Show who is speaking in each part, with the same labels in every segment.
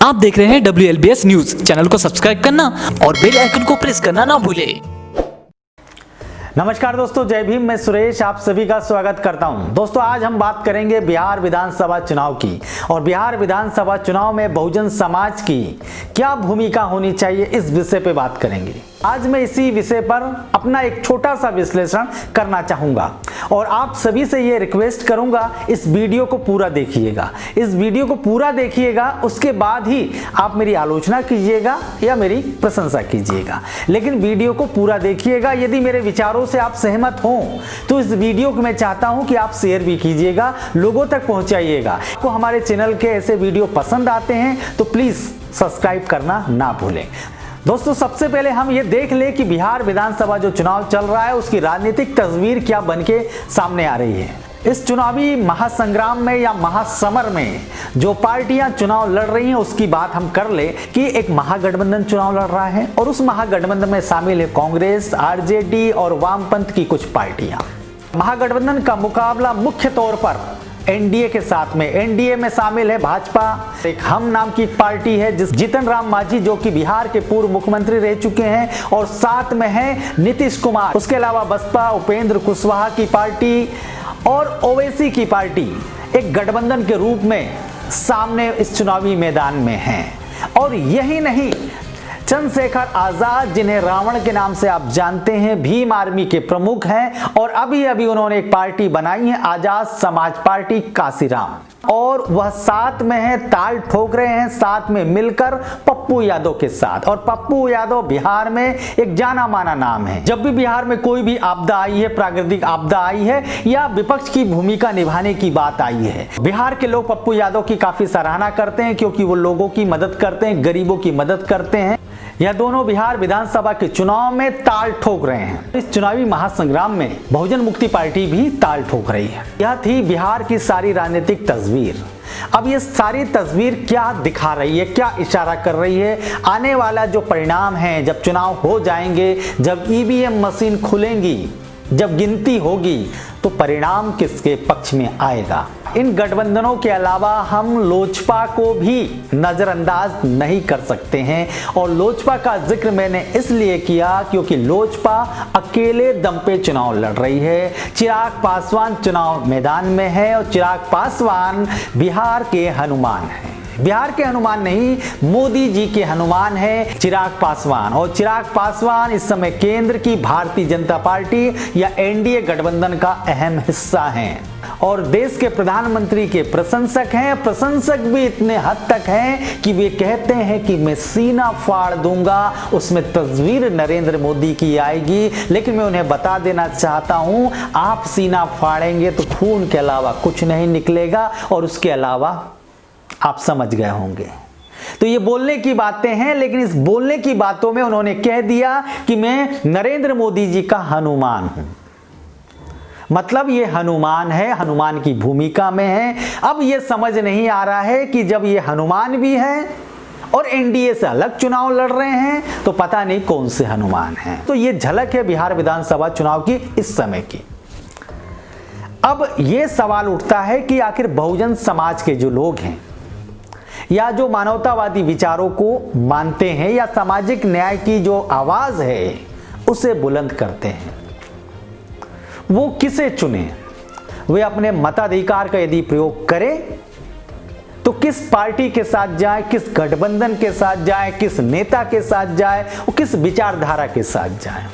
Speaker 1: आप देख रहे हैं WLBS न्यूज। चैनल को सब्सक्राइब करना और बेल आइकन को प्रेस करना ना भूलें।
Speaker 2: नमस्कार दोस्तों, जय भीम। मैं सुरेश आप सभी का स्वागत करता हूं। दोस्तों, आज हम बात करेंगे बिहार विधानसभा चुनाव की और बिहार विधानसभा चुनाव में बहुजन समाज की क्या भूमिका होनी चाहिए, इस विषय पे बात करेंगे। आज मैं इसी विषय पर अपना एक छोटा सा विश्लेषण करना चाहूंगा और आप सभी से ये रिक्वेस्ट करूंगा, इस वीडियो को पूरा देखिएगा। इस वीडियो को पूरा देखिएगा, उसके बाद ही आप मेरी आलोचना कीजिएगा या मेरी प्रशंसा कीजिएगा, लेकिन वीडियो को पूरा देखिएगा। यदि मेरे विचारों से आप सहमत हों तो इस वीडियो को मैं चाहता हूं कि आप शेयर भी कीजिएगा, लोगों तक पहुंचाइएगा। आपको हमारे चैनल के ऐसे वीडियो पसंद आते हैं तो प्लीज सब्सक्राइब करना ना भूलें। दोस्तों, सबसे पहले हम ये देख लें कि बिहार विधानसभा जो चुनाव चल रहा है उसकी राजनीतिक तस्वीर क्या बनके सामने आ रही है। इस चुनावी महासंग्राम में या महासमर में जो पार्टियां चुनाव लड़ रही हैं उसकी बात हम कर ले कि एक महागठबंधन चुनाव लड़ रहा है और उस महागठबंधन में शामिल है कांग्रेस, आरजेडी और वामपंथ की कुछ पार्टियां। महागठबंधन का मुकाबला मुख्य तौर पर एनडीए के साथ में, एनडीए में शामिल है भाजपा, एक हम नाम की पार्टी है जिस जीतन राम मांझी जो कि बिहार के पूर्व मुख्यमंत्री रह चुके हैं, और साथ में है नीतीश कुमार। उसके अलावा बसपा, उपेंद्र कुशवाहा की पार्टी और ओवैसी की पार्टी एक गठबंधन के रूप में सामने इस चुनावी मैदान में है। और यही नहीं, चंद्रशेखर आजाद, जिन्हें रावण के नाम से आप जानते हैं, भीम आर्मी के प्रमुख हैं और अभी अभी उन्होंने एक पार्टी बनाई है आजाद समाज पार्टी काशीराम, और वह साथ में है, ताल ठोक रहे हैं साथ में मिलकर पप्पू यादव के साथ। और पप्पू यादव बिहार में एक जाना माना नाम है। जब भी बिहार में कोई भी आपदा आई है, प्राकृतिक आपदा आई है या विपक्ष की भूमिका निभाने की बात आई है, बिहार के लोग पप्पू यादव की काफी सराहना करते हैं क्योंकि वो लोगों की मदद करते हैं, गरीबों की मदद करते हैं। यह दोनों बिहार विधानसभा के चुनाव में ताल ठोक रहे हैं। इस चुनावी महासंग्राम में बहुजन मुक्ति पार्टी भी ताल ठोक रही है। यह थी बिहार की सारी राजनीतिक तस्वीर। अब ये सारी तस्वीर क्या दिखा रही है, क्या इशारा कर रही है? आने वाला जो परिणाम है, जब चुनाव हो जाएंगे, जब ईवीएम मशीन खुलेंगी, जब गिनती होगी, तो परिणाम किसके पक्ष में आएगा? इन गठबंधनों के अलावा हम लोजपा को भी नजरअंदाज नहीं कर सकते हैं, और लोजपा का जिक्र मैंने इसलिए किया क्योंकि लोजपा अकेले दम पे चुनाव लड़ रही है। चिराग पासवान चुनाव मैदान में है और चिराग पासवान बिहार के हनुमान हैं। बिहार के हनुमान नहीं, मोदी जी के हनुमान है चिराग पासवान। और चिराग पासवान इस समय केंद्र की भारतीय जनता पार्टी या एनडीए गठबंधन का अहम हिस्सा हैं और देश के प्रधानमंत्री के प्रशंसक हैं। प्रशंसक भी इतने हद तक हैं कि वे कहते हैं कि मैं सीना फाड़ दूंगा, उसमें तस्वीर नरेंद्र मोदी की आएगी। लेकिन मैं उन्हें बता देना चाहता हूं, आप सीना फाड़ेंगे तो खून के अलावा कुछ नहीं निकलेगा, और उसके अलावा आप समझ गए होंगे। तो ये बोलने की बातें हैं, लेकिन इस बोलने की बातों में उन्होंने कह दिया कि मैं नरेंद्र मोदी जी का हनुमान हूं। मतलब ये हनुमान है, हनुमान की भूमिका में है। अब ये समझ नहीं आ रहा है कि जब ये हनुमान भी है और एनडीए से अलग चुनाव लड़ रहे हैं तो पता नहीं कौन से हनुमान हैं। तो ये झलक है बिहार विधानसभा चुनाव की इस समय की। अब ये सवाल उठता है कि आखिर बहुजन समाज के जो लोग हैं या जो मानवतावादी विचारों को मानते हैं या सामाजिक न्याय की जो आवाज है उसे बुलंद करते हैं, वो किसे चुने? वे अपने मताधिकार का यदि प्रयोग करें तो किस पार्टी के साथ जाए, किस गठबंधन के साथ जाए, किस नेता के साथ जाए, और किस विचारधारा के साथ जाए?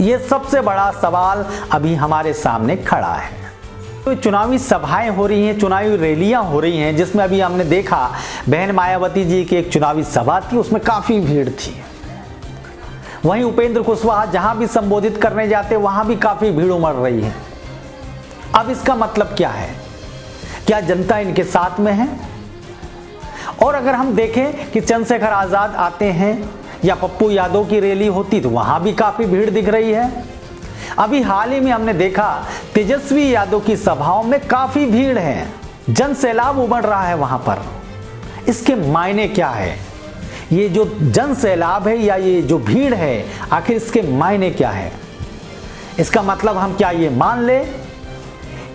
Speaker 2: ये सबसे बड़ा सवाल अभी हमारे सामने खड़ा है। तो चुनावी सभाएं हो रही हैं, चुनावी रैलियां हो रही हैं, जिसमें अभी हमने देखा बहन मायावती जी की एक चुनावी सभा थी, उसमें काफी भीड़ थी। वहीं उपेंद्र कुशवाहा जहां भी संबोधित करने जाते वहां भी काफी भीड़ उमड़ रही है। अब इसका मतलब क्या है? क्या जनता इनके साथ में है? और अगर हम देखें कि चंद्रशेखर आजाद आते हैं या पप्पू यादव की रैली होती तो वहां भी काफी भीड़ दिख रही है। अभी हाल ही में हमने देखा तेजस्वी यादव की सभाओं में काफी भीड़ है, जन सैलाब उमड़ रहा है वहां पर। इसके मायने क्या है? ये जो जन सैलाब है या ये जो भीड़ है, आखिर इसके मायने क्या है? इसका मतलब हम क्या ये मान ले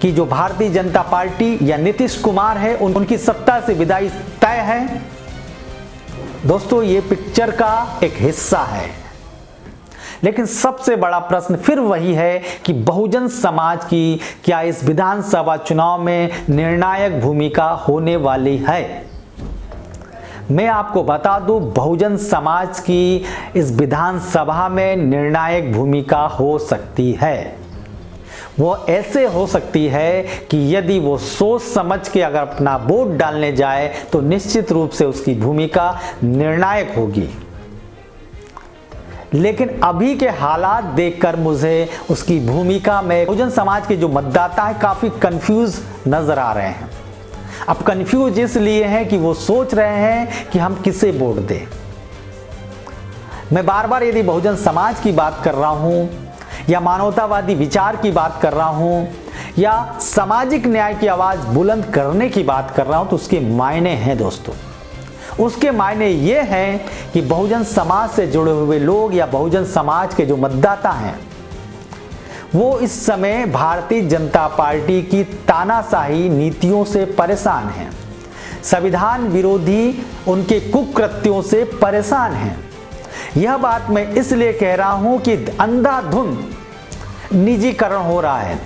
Speaker 2: कि जो भारतीय जनता पार्टी या नीतीश कुमार है उनकी सत्ता से विदाई तय है? दोस्तों ये पिक्चर का एक हिस्सा है, लेकिन सबसे बड़ा प्रश्न फिर वही है कि बहुजन समाज की क्या इस विधानसभा चुनाव में निर्णायक भूमिका होने वाली है। मैं आपको बता दूं, बहुजन समाज की इस विधानसभा में निर्णायक भूमिका हो सकती है। वो ऐसे हो सकती है कि यदि वो सोच समझ के अगर अपना वोट डालने जाए तो निश्चित रूप से उसकी भूमिका निर्णायक होगी। लेकिन अभी के हालात देखकर मुझे उसकी भूमिका में बहुजन समाज के जो मतदाता हैं काफी कंफ्यूज नजर आ रहे हैं। अब कंफ्यूज इसलिए हैं कि वो सोच रहे हैं कि हम किसे वोट दें। मैं बार बार यदि बहुजन समाज की बात कर रहा हूं या मानवतावादी विचार की बात कर रहा हूं या सामाजिक न्याय की आवाज बुलंद करने की बात कर रहा हूं तो उसके मायने हैं दोस्तों। उसके मायने ये हैं कि बहुजन समाज से जुड़े हुए लोग या बहुजन समाज के जो मतदाता हैं वो इस समय भारतीय जनता पार्टी की तानाशाही नीतियों से परेशान हैं, संविधान विरोधी उनके कुकृत्यों से परेशान हैं। यह बात मैं इसलिए कह रहा हूं कि अंधाधुंध निजीकरण हो रहा है।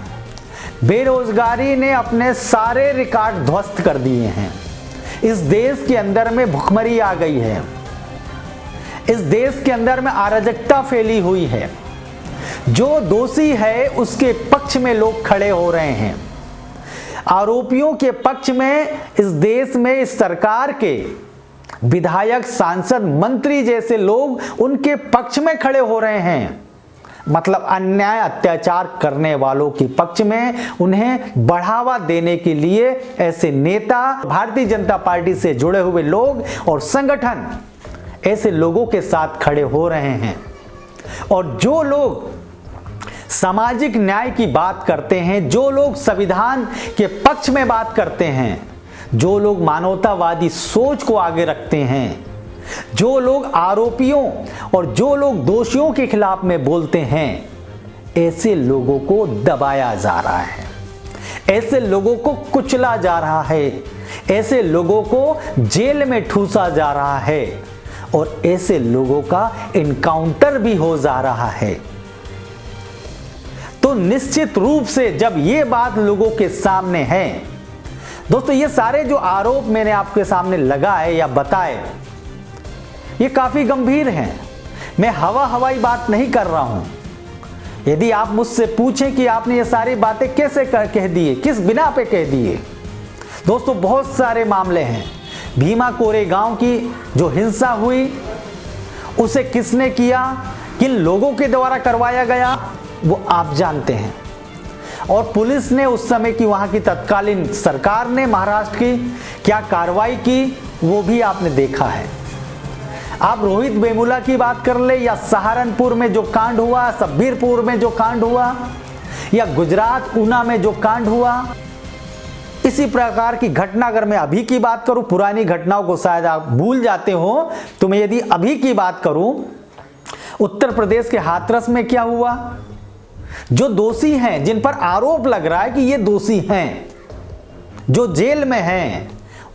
Speaker 2: बेरोजगारी ने अपने सारे रिकॉर्ड ध्वस्त कर दिए हैं। इस देश के अंदर में भुखमरी आ गई है। इस देश के अंदर में अराजकता फैली हुई है। जो दोषी है उसके पक्ष में लोग खड़े हो रहे हैं। आरोपियों के पक्ष में इस देश में इस सरकार के विधायक, सांसद, मंत्री जैसे लोग उनके पक्ष में खड़े हो रहे हैं। मतलब अन्याय अत्याचार करने वालों के पक्ष में उन्हें बढ़ावा देने के लिए ऐसे नेता, भारतीय जनता पार्टी से जुड़े हुए लोग और संगठन ऐसे लोगों के साथ खड़े हो रहे हैं। और जो लोग सामाजिक न्याय की बात करते हैं, जो लोग संविधान के पक्ष में बात करते हैं, जो लोग मानवतावादी सोच को आगे रखते हैं, जो लोग आरोपियों और जो लोग दोषियों के खिलाफ में बोलते हैं, ऐसे लोगों को दबाया जा रहा है, ऐसे लोगों को कुचला जा रहा है, ऐसे लोगों को जेल में ठूसा जा रहा है और ऐसे लोगों का इनकाउंटर भी हो जा रहा है। तो निश्चित रूप से जब ये बात लोगों के सामने है, दोस्तों ये सारे जो आरोप मैंने आपके सामने लगाए या बताए ये काफी गंभीर हैं। मैं हवाई बात नहीं कर रहा हूं। यदि आप मुझसे पूछें कि आपने ये सारी बातें कैसे कह दिए, किस बिना पे कह दिए, दोस्तों बहुत सारे मामले हैं। भीमा कोरेगांव की जो हिंसा हुई उसे किसने किया, किन लोगों के द्वारा करवाया गया, वो आप जानते हैं। और पुलिस ने उस समय की वहां की तत्कालीन सरकार ने महाराष्ट्र की क्या कार्रवाई की वो भी आपने देखा है। आप रोहित वेमुला की बात कर ले या सहारनपुर में जो कांड हुआ, सब्बीरपुर में जो कांड हुआ या गुजरात ऊना में जो कांड हुआ, इसी प्रकार की घटना अगर मैं अभी की बात करूं, पुरानी घटनाओं को शायद आप भूल जाते हो, तो मैं यदि अभी की बात करूं, उत्तर प्रदेश के हाथरस में क्या हुआ, जो दोषी हैं, जिन पर आरोप लग रहा है कि ये दोषी हैं, जो जेल में हैं,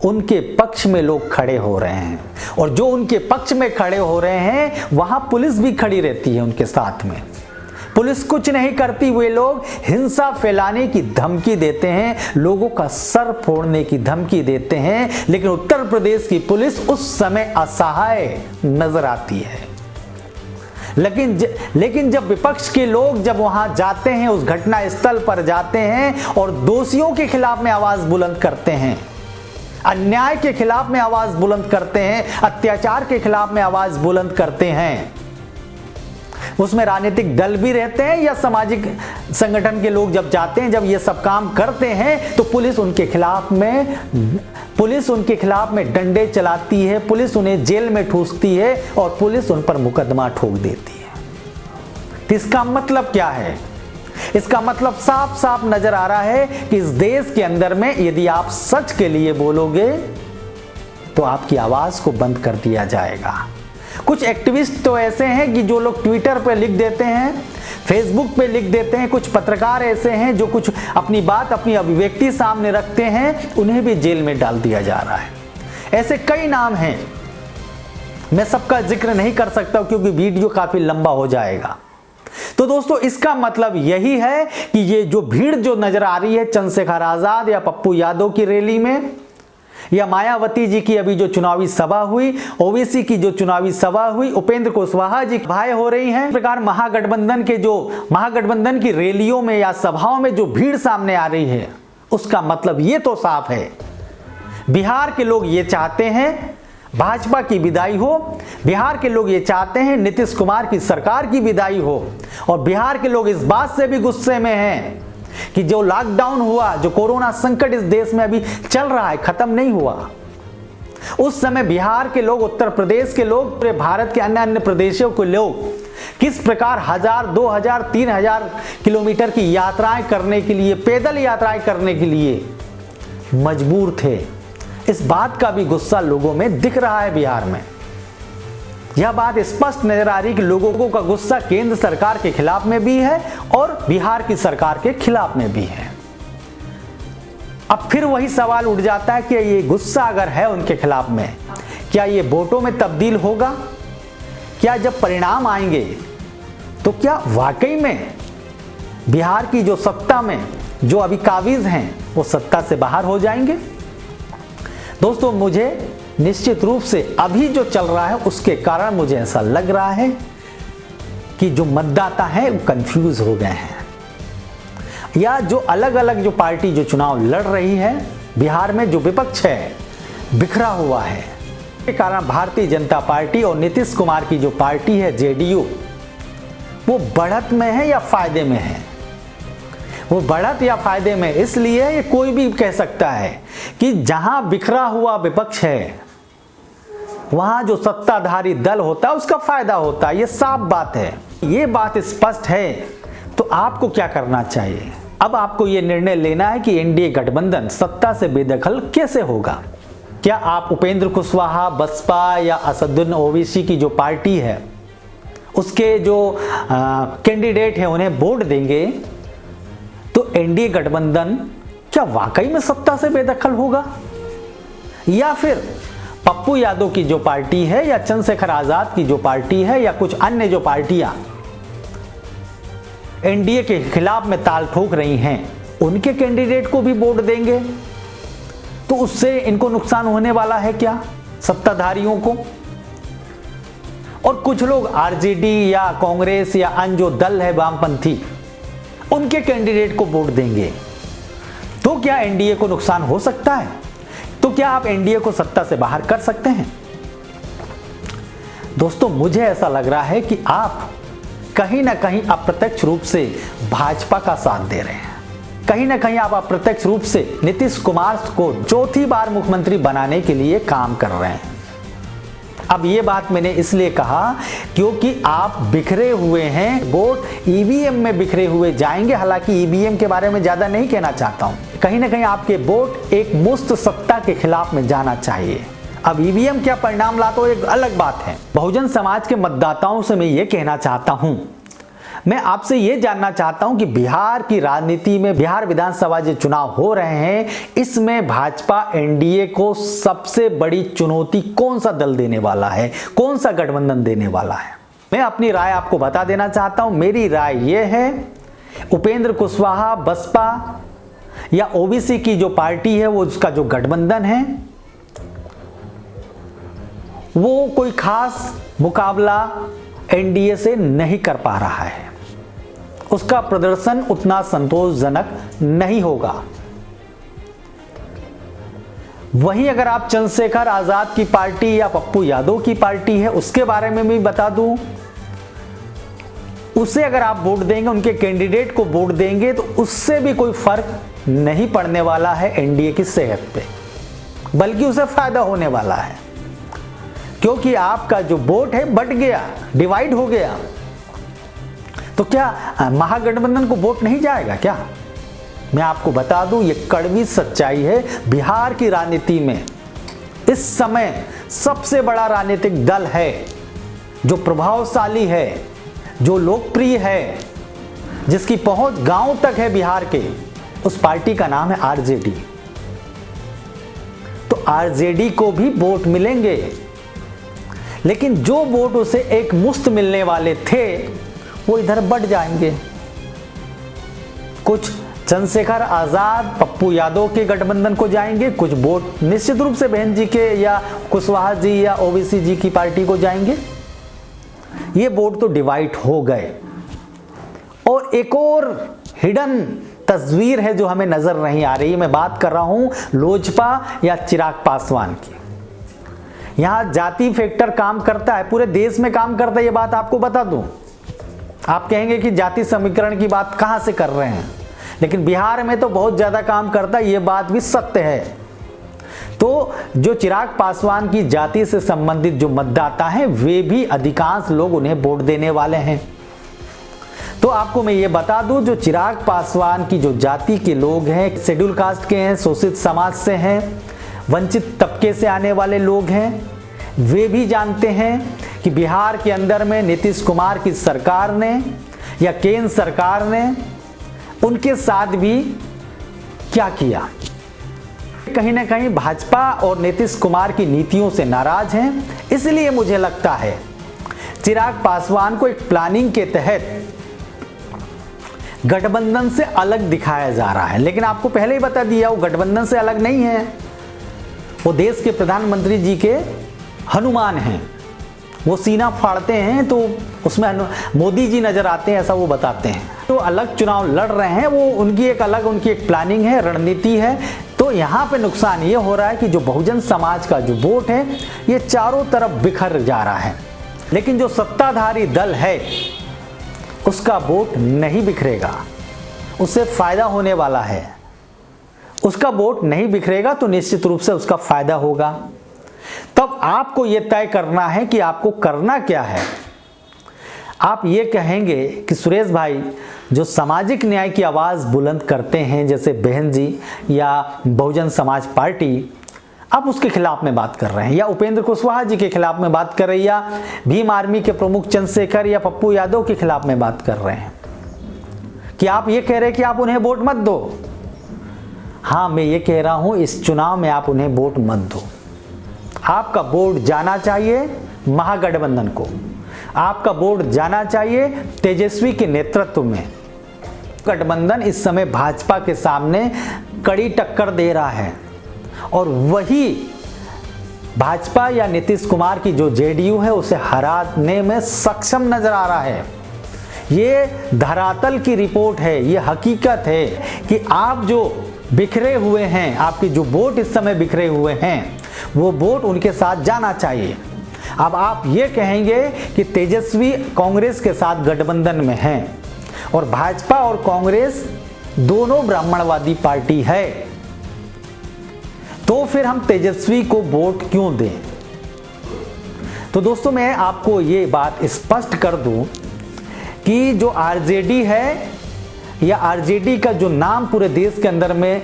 Speaker 2: उनके पक्ष में लोग खड़े हो रहे हैं। और जो उनके पक्ष में खड़े हो रहे हैं वहां पुलिस भी खड़ी रहती है उनके साथ में। पुलिस कुछ नहीं करती, वे लोग हिंसा फैलाने की धमकी देते हैं, लोगों का सर फोड़ने की धमकी देते हैं। लेकिन उत्तर प्रदेश की पुलिस उस समय असहाय नजर आती है। लेकिन जब विपक्ष के लोग जब वहां जाते हैं, उस घटना स्थल पर जाते हैं और दोषियों के खिलाफ में आवाज बुलंद करते हैं, अन्याय के खिलाफ में आवाज बुलंद करते हैं, अत्याचार के खिलाफ में आवाज बुलंद करते हैं, उसमें राजनीतिक दल भी रहते हैं या सामाजिक संगठन के लोग जब जाते हैं, जब ये सब काम करते हैं, तो पुलिस उनके खिलाफ में डंडे चलाती है, पुलिस उन्हें जेल में ठूसती है और पुलिस उन पर मुकदमा ठोक देती है। तो इसका मतलब क्या है? इसका मतलब साफ साफ नजर आ रहा है कि इस देश के अंदर में यदि आप सच के लिए बोलोगे तो आपकी आवाज को बंद कर दिया जाएगा। कुछ एक्टिविस्ट तो ऐसे हैं कि जो लोग ट्विटर पे लिख देते हैं, फेसबुक पे लिख देते हैं, कुछ पत्रकार ऐसे हैं जो कुछ अपनी बात, अपनी अभिव्यक्ति सामने रखते हैं, उन्हें भी जेल में डाल दिया जा रहा है। ऐसे कई नाम हैं मैं सबका जिक्र नहीं कर सकता क्योंकि वीडियो काफी लंबा हो जाएगा। तो दोस्तों इसका मतलब यही है कि ये जो भीड़ जो नजर आ रही है चंद्रशेखर आजाद या पप्पू यादव की रैली में, या मायावती जी की अभी जो चुनावी सभा हुई, ओवैसी की जो चुनावी सभा हुई, उपेंद्र कुशवाहा जी भाई हो रही हैं, इस प्रकार महागठबंधन की रैलियों में या सभाओं में जो भीड़ सामने आ रही है, उसका मतलब ये तो साफ है, बिहार के लोग ये चाहते हैं भाजपा की विदाई हो, बिहार के लोग ये चाहते हैं नीतीश कुमार की सरकार की विदाई हो, और बिहार के लोग इस बात से भी गुस्से में हैं कि जो लॉकडाउन हुआ, जो कोरोना संकट इस देश में अभी चल रहा है, खत्म नहीं हुआ। उस समय बिहार के लोग, उत्तर प्रदेश के लोग, पूरे भारत के अन्य प्रदेशों के लोग किस प्रकार 1000, 2000, 3000 किलोमीटर की यात्राएं करने के लिए, पैदल यात्राएं करने के लिए मजबूर थे। इस बात का भी गुस्सा लोगों में दिख रहा है बिहार में। यह बात स्पष्ट नजर आ रही कि लोगों का गुस्सा केंद्र सरकार के खिलाफ में भी है और बिहार की सरकार के खिलाफ में भी है। अब फिर वही सवाल उठ जाता है कि ये गुस्सा अगर है उनके खिलाफ में, क्या ये वोटों में तब्दील होगा? क्या जब परिणाम आएंगे तो क्या वाकई में बिहार की जो सत्ता में जो अभी काबिज हैं वो सत्ता से बाहर हो जाएंगे? दोस्तों मुझे निश्चित रूप से अभी जो चल रहा है उसके कारण मुझे ऐसा लग रहा है कि जो मतदाता हैं वो कंफ्यूज हो गए हैं, या जो अलग अलग जो पार्टी जो चुनाव लड़ रही है बिहार में, जो विपक्ष है बिखरा हुआ है, के कारण भारतीय जनता पार्टी और नीतीश कुमार की जो पार्टी है जेडीयू, वो बढ़त में है या फायदे में है? वो बढ़त या फायदे में इसलिए ये कोई भी कह सकता है कि जहां बिखरा हुआ विपक्ष है वहां जो सत्ताधारी दल होता है उसका फायदा होता है, ये साफ बात है, ये बात स्पष्ट है। तो आपको क्या करना चाहिए? अब आपको ये निर्णय लेना है कि एनडीए गठबंधन सत्ता से बेदखल कैसे होगा। क्या आप उपेंद्र कुशवाहा, बसपा या असदुद्दीन ओवैसी की जो पार्टी है उसके जो कैंडिडेट हैं उन्हें वोट देंगे तो एनडीए गठबंधन क्या वाकई में सत्ता से बेदखल होगा? या फिर पप्पू यादव की जो पार्टी है या चंद्रशेखर आजाद की जो पार्टी है या कुछ अन्य जो पार्टियां एनडीए के खिलाफ में ताल ठोक रही हैं उनके कैंडिडेट को भी वोट देंगे? तो उससे इनको नुकसान होने वाला है क्या, सत्ताधारियों को? और कुछ लोग आरजेडी या कांग्रेस या अन्य जो दल है वामपंथी उनके कैंडिडेट को वोट देंगे, तो क्या एनडीए को नुकसान हो सकता है? तो क्या आप एनडीए को सत्ता से बाहर कर सकते हैं? दोस्तों मुझे ऐसा लग रहा है कि आप कहीं ना कहीं अप्रत्यक्ष रूप से भाजपा का साथ दे रहे हैं, कहीं ना कहीं आप अप्रत्यक्ष रूप से नीतीश कुमार को चौथी बार मुख्यमंत्री बनाने के लिए काम कर रहे हैं। अब ये बात मैंने इसलिए कहा क्योंकि आप बिखरे हुए हैं, वोट ईवीएम में बिखरे हुए जाएंगे। हालांकि ईवीएम के बारे में ज्यादा नहीं कहना चाहता हूं, कहीं ना कहीं आपके वोट एक मुस्त सत्ता के खिलाफ में जाना चाहिए। अब ईवीएम क्या परिणाम लाता हो एक अलग बात है। बहुजन समाज के मतदाताओं से मैं ये कहना चाहता हूं, मैं आपसे ये जानना चाहता हूं कि बिहार की राजनीति में, बिहार विधानसभा जो चुनाव हो रहे हैं, इसमें भाजपा एनडीए को सबसे बड़ी चुनौती कौन सा दल देने वाला है, कौन सा गठबंधन देने वाला है? मैं अपनी राय आपको बता देना चाहता हूं। मेरी राय यह है, उपेंद्र कुशवाहा, बसपा या ओबीसी की जो पार्टी है वो उसका जो गठबंधन है वो कोई खास मुकाबला एनडीए से नहीं कर पा रहा है, उसका प्रदर्शन उतना संतोषजनक नहीं होगा। वहीं अगर आप चंद्रशेखर आजाद की पार्टी या पप्पू यादव की पार्टी है उसके बारे में भी बता दूं, उसे अगर आप वोट देंगे, उनके कैंडिडेट को वोट देंगे तो उससे भी कोई फर्क नहीं पड़ने वाला है एनडीए की सेहत पे, बल्कि उसे फायदा होने वाला है, क्योंकि आपका जो वोट है बट गया, डिवाइड हो गया। तो क्या महागठबंधन को वोट नहीं जाएगा क्या? मैं आपको बता दूं, ये कड़वी सच्चाई है। बिहार की राजनीति में इस समय सबसे बड़ा राजनीतिक दल है, जो प्रभावशाली है, जो लोकप्रिय है, जिसकी पहुंच गांव तक है बिहार के, उस पार्टी का नाम है आरजेडी। तो आरजेडी को भी वोट मिलेंगे, लेकिन जो वोट उसे एक मुश्त मिलने वाले थे वो इधर बढ़ जाएंगे। कुछ चंद्रशेखर आजाद, पप्पू यादव के गठबंधन को जाएंगे, कुछ वोट निश्चित रूप से बहन जी के या कुशवाहा जी या ओबीसी जी की पार्टी को जाएंगे। ये वोट तो डिवाइड हो गए। और एक और हिडन तस्वीर है जो हमें नजर नहीं आ रही। मैं बात कर रहा हूं लोजपा या चिराग पासवान की। यहां जाति फैक्टर काम करता है, पूरे देश में काम करता है, ये बात आपको बता दूं। आप कहेंगे कि जाति समीकरण की बात कहां से कर रहे हैं, लेकिन बिहार में तो बहुत ज्यादा काम करता है, ये बात भी सत्य है। तो जो चिराग पासवान की जाति से संबंधित जो मतदाता हैं वे भी अधिकांश लोग उन्हें वोट देने वाले हैं। तो आपको मैं ये बता दूं, जो चिराग पासवान की जो जाति के लोग हैं, शेड्यूल कास्ट के हैं, शोषित समाज से हैं, वंचित तबके से आने वाले लोग हैं, वे भी जानते हैं कि बिहार के अंदर में नीतीश कुमार की सरकार ने या केंद्र सरकार ने उनके साथ भी क्या किया। कहीं ना कहीं भाजपा और नीतीश कुमार की नीतियों से नाराज हैं। इसलिए मुझे लगता है चिराग पासवान को एक प्लानिंग के तहत गठबंधन से अलग दिखाया जा रहा है। लेकिन आपको पहले ही बता दिया वो गठबंधन से अलग नहीं है, वो देश के प्रधानमंत्री जी के हनुमान हैं। वो सीना फाड़ते हैं तो उसमें मोदी जी नजर आते हैं, ऐसा वो बताते हैं। तो अलग चुनाव लड़ रहे हैं, वो उनकी एक प्लानिंग है, रणनीति है। तो यहाँ पे नुकसान ये हो रहा है कि जो बहुजन समाज का जो वोट है ये चारों तरफ बिखर जा रहा है, लेकिन जो सत्ताधारी दल है उसका वोट नहीं बिखरेगा, उससे फायदा होने वाला है। उसका वोट नहीं बिखरेगा तो निश्चित रूप से उसका फायदा होगा। तब आपको यह तय करना है कि आपको करना क्या है। आप ये कहेंगे कि सुरेश भाई जो सामाजिक न्याय की आवाज़ बुलंद करते हैं जैसे बहन जी या बहुजन समाज पार्टी, आप उसके खिलाफ में बात कर रहे हैं, या उपेंद्र कुशवाहा जी के खिलाफ में बात कर रहे हैं, या भीम आर्मी के प्रमुख चंद्रशेखर या पप्पू यादव के खिलाफ में बात कर रहे हैं कि आप ये कह रहे हैं कि आप उन्हें वोट मत दो। हाँ, मैं ये कह रहा हूं इस चुनाव में आप उन्हें वोट मत दो। आपका वोट जाना चाहिए महागठबंधन को, आपका वोट जाना चाहिए तेजस्वी के नेतृत्व में। गठबंधन इस समय भाजपा के सामने कड़ी टक्कर दे रहा है और वही भाजपा या नीतीश कुमार की जो जेडीयू है उसे हराने में सक्षम नजर आ रहा है। ये धरातल की रिपोर्ट है, ये हकीकत है कि आप जो बिखरे हुए हैं, आपके जो वोट इस समय बिखरे हुए हैं, वो वोट उनके साथ जाना चाहिए। अब आप ये कहेंगे कि तेजस्वी कांग्रेस के साथ गठबंधन में हैं और भाजपा और कांग्रेस दोनों ब्राह्मणवादी पार्टी है, तो फिर हम तेजस्वी को वोट क्यों दें। तो दोस्तों मैं आपको ये बात स्पष्ट कर दूं कि जो आरजेडी है या आरजेडी का जो नाम पूरे देश के अंदर में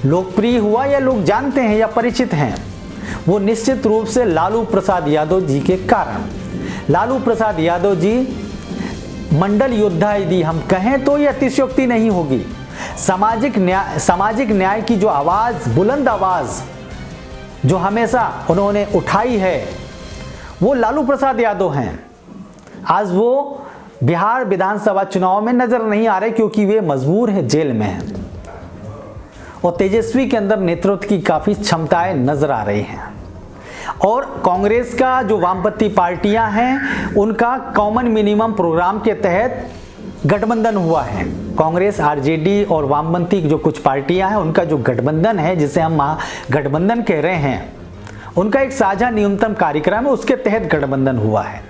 Speaker 2: लोकप्रिय हुआ या लोग जानते हैं या परिचित हैं, वो निश्चित रूप से लालू प्रसाद यादव जी के कारण। लालू प्रसाद यादव जी मंडल योद्धा यदि हम कहें तो ये अतिशयोक्ति नहीं होगी। सामाजिक न्याय की जो आवाज़, बुलंद आवाज़ जो हमेशा उन्होंने उठाई है वो लालू प्रसाद यादव हैं। आज वो बिहार विधानसभा चुनाव में नजर नहीं आ रहे क्योंकि वे मजबूर हैं, जेल में हैं, और तेजस्वी के अंदर नेतृत्व की काफ़ी क्षमताएं नजर आ रही हैं। और कांग्रेस का जो वामपंथी पार्टियां हैं उनका कॉमन मिनिमम प्रोग्राम के तहत गठबंधन हुआ है। कांग्रेस, आरजेडी और वामपंथी जो कुछ पार्टियां हैं उनका जो गठबंधन है, जिसे हम महागठबंधन कह रहे हैं, उनका एक साझा न्यूनतम कार्यक्रम है, उसके तहत गठबंधन हुआ है।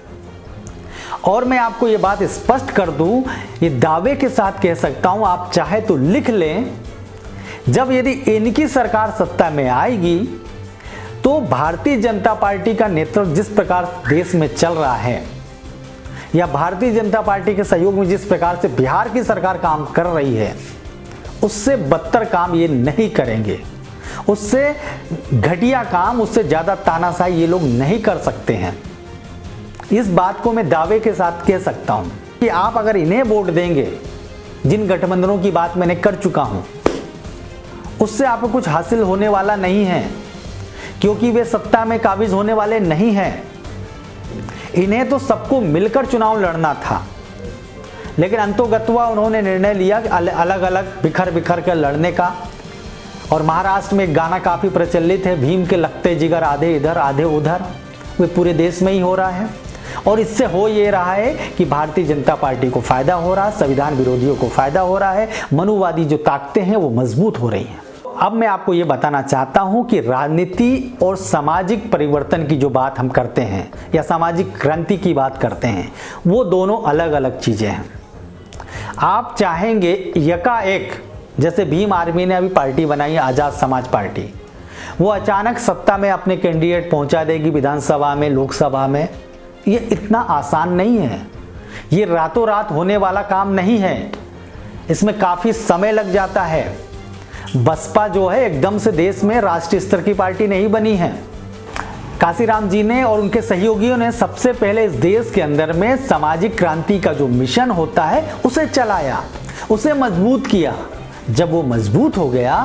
Speaker 2: और मैं आपको ये बात स्पष्ट कर दूं, ये दावे के साथ कह सकता हूं, आप चाहे तो लिख लें, जब यदि इनकी सरकार सत्ता में आएगी तो भारतीय जनता पार्टी का नेतृत्व जिस प्रकार देश में चल रहा है या भारतीय जनता पार्टी के सहयोग में जिस प्रकार से बिहार की सरकार काम कर रही है, उससे बदतर काम ये नहीं करेंगे। उससे घटिया काम, उससे ज़्यादा तानाशाही ये लोग नहीं कर सकते हैं। इस बात को मैं दावे के साथ कह सकता हूं कि आप अगर इन्हें वोट देंगे, जिन गठबंधनों की बात मैंने कर चुका हूं, उससे आपको कुछ हासिल होने वाला नहीं है, क्योंकि वे सत्ता में काबिज होने वाले नहीं हैं। इन्हें तो सबको मिलकर चुनाव लड़ना था, लेकिन अंतोगत्वा उन्होंने निर्णय लिया कि अलग अलग बिखर बिखर कर लड़ने का। और महाराष्ट्र में एक गाना काफ़ी प्रचलित है, भीम के लगते जिगर आधे इधर आधे उधर, वे पूरे देश में ही हो रहा है। और इससे हो ये रहा है कि भारतीय जनता पार्टी को फायदा हो रहा है, संविधान विरोधियों को फायदा हो रहा है, मनुवादी जो ताकतें हैं वो मजबूत हो रही हैं। अब मैं आपको ये बताना चाहता हूं कि राजनीति और सामाजिक परिवर्तन की जो बात हम करते हैं या सामाजिक क्रांति की बात करते हैं, वो दोनों अलग अलग चीज़ें हैं। आप चाहेंगे यकाएक, जैसे भीम आर्मी ने अभी पार्टी बनाई है आज़ाद समाज पार्टी, वो अचानक सत्ता में अपने कैंडिडेट पहुंचा देगी विधानसभा में, लोकसभा में। ये इतना आसान नहीं है, ये रातों रात होने वाला काम नहीं है, इसमें काफ़ी समय लग जाता है। बसपा जो है एकदम से देश में राष्ट्रीय स्तर की पार्टी नहीं बनी है। काशीराम जी ने और उनके सहयोगियों ने सबसे पहले इस देश के अंदर में सामाजिक क्रांति का जो मिशन होता है उसे चलाया, उसे मजबूत किया। जब वो मजबूत हो गया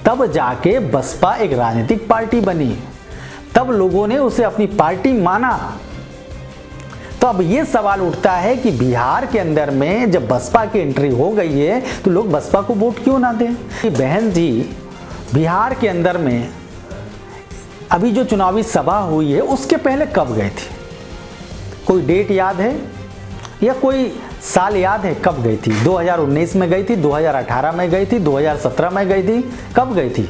Speaker 2: तब जाके बसपा एक राजनीतिक पार्टी बनी, तब लोगों ने उसे अपनी पार्टी माना। तो अब ये सवाल उठता है कि बिहार के अंदर में जब बसपा की एंट्री हो गई है तो लोग बसपा को वोट क्यों ना दें। बहन जी, बिहार के अंदर में अभी जो चुनावी सभा हुई है उसके पहले कब गए थे? कोई डेट याद है या कोई साल याद है कब गई थी? 2019 में गई थी, 2018 में गई थी, 2017 में गई थी, कब गई थी?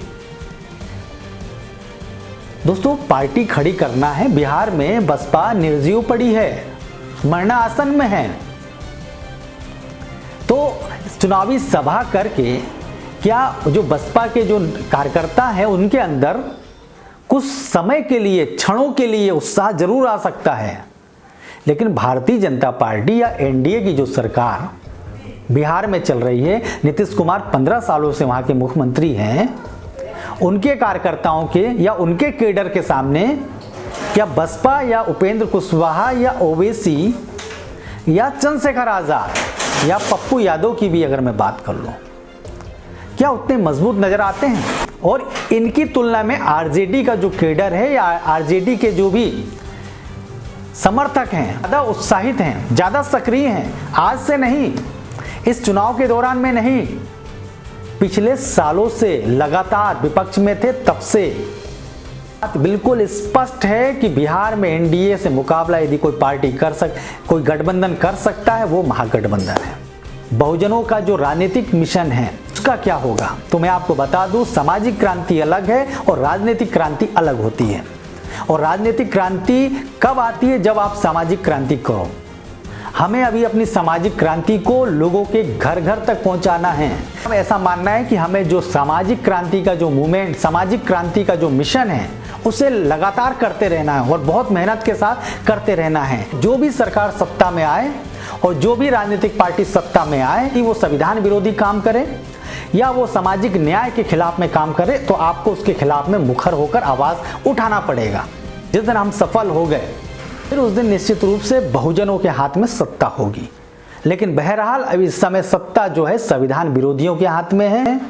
Speaker 2: दोस्तों, पार्टी खड़ी करना है। बिहार में बसपा निर्जीव पड़ी है, मरना आसन में है। तो चुनावी सभा करके क्या जो बसपा के जो कार्यकर्ता हैं उनके अंदर कुछ समय के लिए, क्षणों के लिए उत्साह जरूर आ सकता है, लेकिन भारतीय जनता पार्टी या एनडीए की जो सरकार बिहार में चल रही है, नीतीश कुमार 15 सालों से वहां के मुख्यमंत्री हैं, उनके कार्यकर्ताओं के या उनके केडर के सामने क्या बसपा या उपेंद्र कुशवाहा या ओवैसी या चंद्रशेखर आजाद या पप्पू यादव की भी अगर मैं बात कर लूं, क्या उतने मजबूत नजर आते हैं? और इनकी तुलना में आरजेडी का जो केडर है या आरजेडी के जो भी समर्थक हैं ज़्यादा उत्साहित हैं, ज़्यादा सक्रिय हैं। आज से नहीं, इस चुनाव के दौरान में नहीं, पिछले सालों से लगातार विपक्ष में थे, तब से बात बिल्कुल स्पष्ट है कि बिहार में एनडीए से मुकाबला यदि कोई पार्टी कोई गठबंधन कर सकता है वो महागठबंधन है। बहुजनों का जो राजनीतिक मिशन है उसका क्या होगा? तो मैं आपको बता दूं, सामाजिक क्रांति अलग है और राजनीतिक क्रांति अलग होती है। और राजनीतिक क्रांति कब आती है? जब आप सामाजिक क्रांति करो। हमें अभी अपनी सामाजिक क्रांति को लोगों के घर घर तक पहुंचाना है। हम ऐसा मानना है कि हमें जो सामाजिक क्रांति का जो मूवमेंट, सामाजिक क्रांति का जो मिशन है उसे लगातार करते रहना है और बहुत मेहनत के साथ करते रहना है। जो भी सरकार सत्ता में आए और जो भी राजनीतिक पार्टी सत्ता में आए, कि वो संविधान विरोधी काम करे या वो सामाजिक न्याय के खिलाफ में काम करे, तो आपको उसके खिलाफ में मुखर होकर आवाज उठाना पड़ेगा। जिस दिन हम सफल हो गए फिर उस दिन निश्चित रूप से बहुजनों के हाथ में सत्ता होगी। लेकिन बहरहाल अभी इस समय सत्ता जो है संविधान विरोधियों के हाथ में है,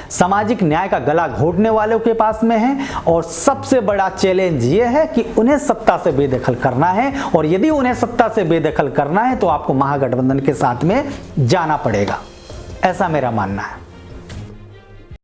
Speaker 2: सामाजिक न्याय का गला घोटने वालों के पास में है। और सबसे बड़ा चैलेंज ये है कि उन्हें सत्ता से बेदखल करना है, और यदि उन्हें सत्ता से बेदखल करना है तो आपको महागठबंधन के साथ में जाना पड़ेगा, ऐसा मेरा मानना है।